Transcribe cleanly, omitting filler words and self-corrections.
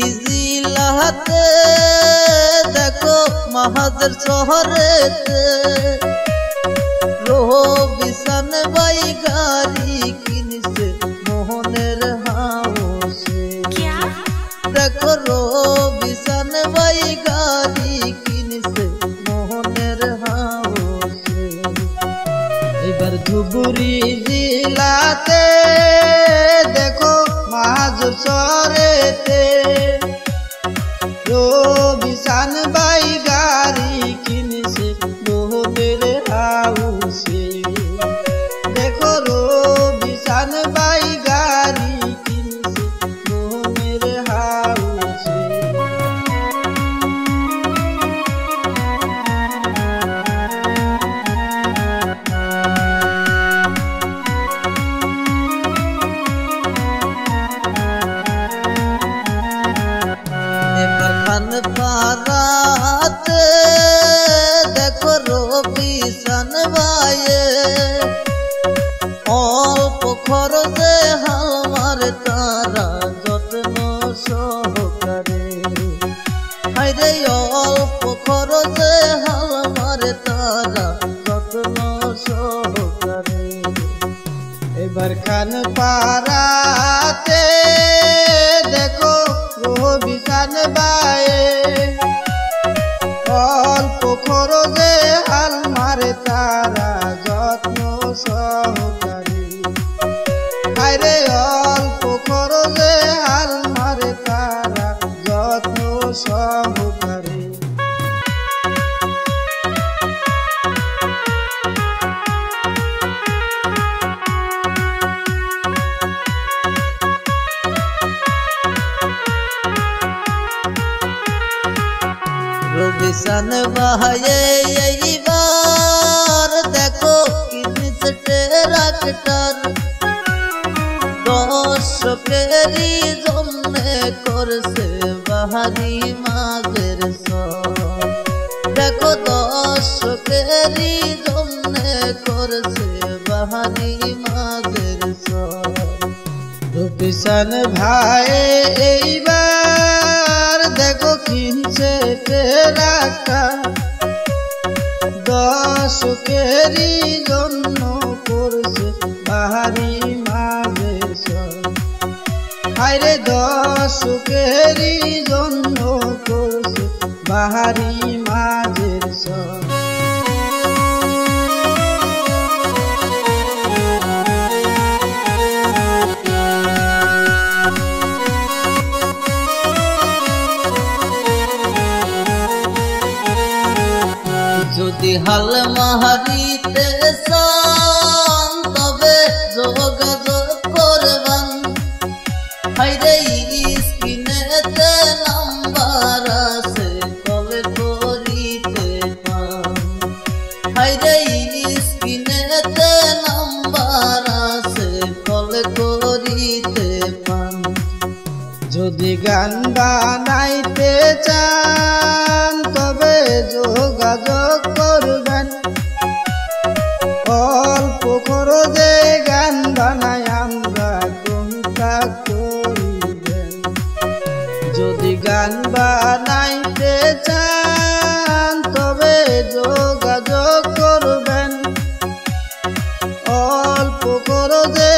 जिलाते देखो महाजर शहरेते रोह बिसान बाई गाड़ी किनसे मोहनेर हाउसे देखो रोह बिसान बाई गाड़ी किनसे मोहनेर हाउसे एबार धुबुरी जिलाते देखो महाजर शहरेते बिसान बाई गाड़ी किनसे मोहनेर हाउसे देखो रो बिसान बाई गाड़ी किनसे मोहनेर हाउसे पाराते देखो रो बिसान बाये अल्प खरचे हालमार तारा যত্ন সহকারে হায়রে অল্প খরচে হালমার তারা যত্ন সহকারে এবার খান পারাতে দেখো रो बिसान बाये अल्प खरचे हालमार तारा যত্ন সহকারে হায়রে अल्प खरचे हालमार तारा যত্ন সহকারে बिसान बाये एइबार देखो किनसे ट्रैक्टर दर्शकेरी जन्ने करছে बाहारी माजेर सर देखो दर्शकेरी जन्ने करছে बाहारी माजेर सर बिसान भाई एइबार देखो किनছে ट्रैक्टर दर्शकेरी जन्य करছে बाहारी माजेर सर हायरे दर्शकेरी जन्य करছে बाहारी माजेर सर যদি হাল মাহারিতে চান তবে যোগাযোগ করবেন হায়রে স্ক্রিনেতে নাম্বার আছে কল করিতে পান হায়রে স্ক্রিনেতে নাম্বার আছে কল করিতে পান যদি গান বানাইতে চান তবে যোগাযোগ করবেন অল্প খরচে গান বানাই আমরা কন্টাক্ট করিবেন যদি গান বানাইতে চান তবে যোগাযোগ করবেন অল্প খরচে